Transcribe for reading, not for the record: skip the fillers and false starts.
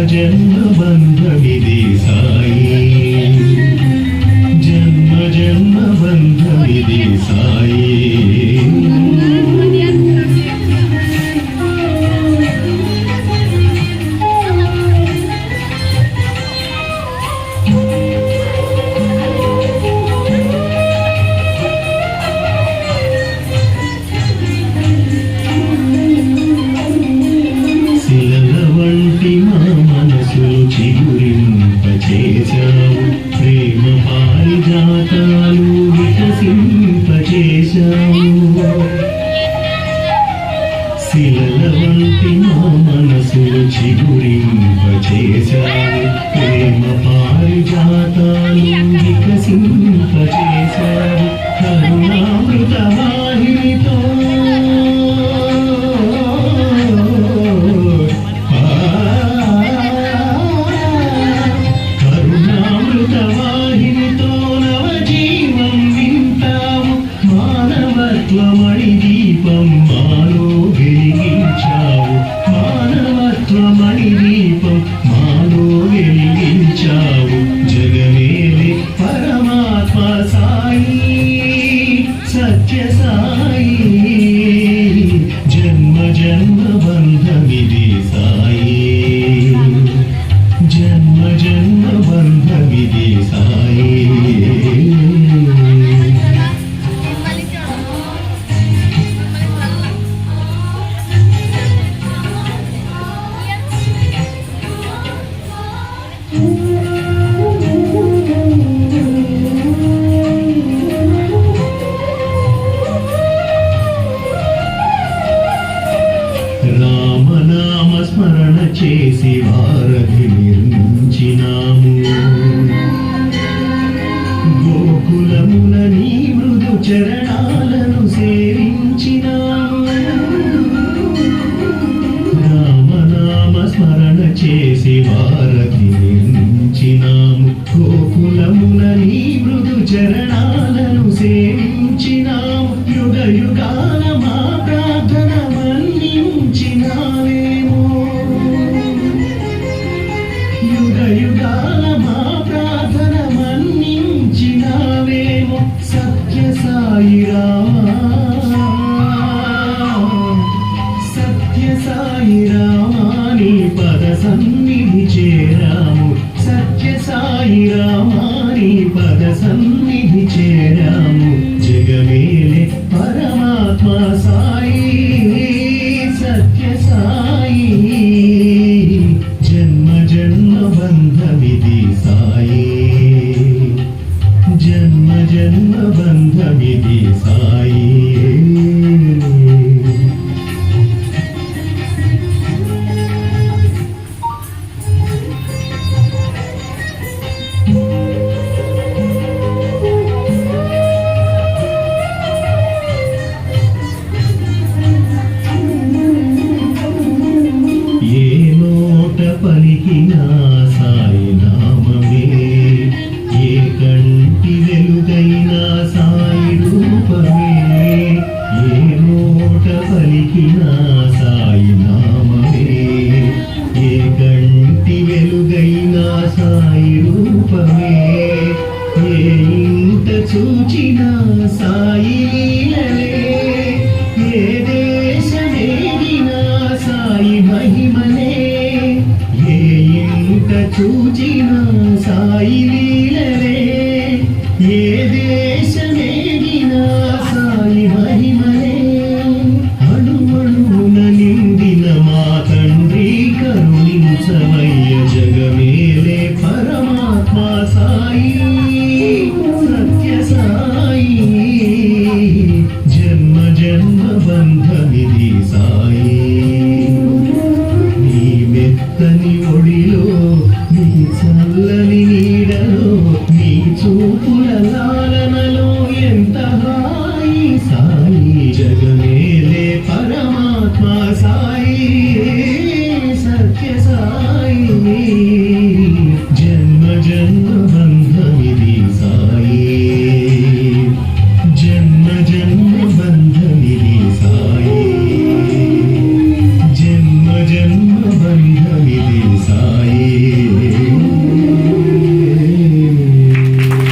జన్మ బంధమిది సాయి జన్మ జన్మ బంధమిది సాయి చిగురింపచేశావు ప్రేమ పారిజాతాలు వికసింపచేశావు శిలల వంటి మా మనసులు చిగురింపచేశావు ప్రేమ పారిజాతాలు వికసింపచేశావు కరుణామృత వాహినితో మానవత్వమణి దీపం మాలో వెలిగించావు మానవత్వమణి దీపం మాలో వెలిగించావు జగమేలే పరమాత్మ సాయి సత్య సాయి జన్మ జన్మ బంధమిది సాయి జన్మ జన్మ బంధమిది సాయి రామనామ స్మరణ చేసి వారధి నిర్మించినాము గోకులమున నీ మృదు చరణాలను సేవించినాము రామనామ స్మరణ చేసి వారధి నిర్మించినాము గోకులమున నీ మృదు చరణాలను సేవించినాము యుగ యుగాల మా ప్రార్థన మన్నించినావేమో యుగ యుగాల మా ప్రార్థన మన్నించినావేమో సత్య సాయి రామా సత్య సాయి రామా నీ పద సన్నిధి చేరాము సత్య సాయి రామా నీ పద సన్నిధి చేరాము జగమేలే పరమాత్మ సాయి సత్య సాయి జన్మ జన్మ బంధమిది సాయి జన్మ జన్మ బంధమిది సాయి పలికినా సాయి నామమే ఏ కంటి వెలుగైనా సాయి రూపమే ఏ నోట పలికినా సాయి నామమే ఏ కంటి వెలుగైనా సాయి రూపమే ఏ ఇంట చూచినా సాయి లీలలే ఏ దేశమేగినా సాయి మహిమలే చూచిన సాయి లీలలే ఏ దేశమేగిన సాయి మహిమలే అణువణువున నిండిన మా తండ్రి కరుణించవయ్య జగమేలే పరమాత్మ సాయి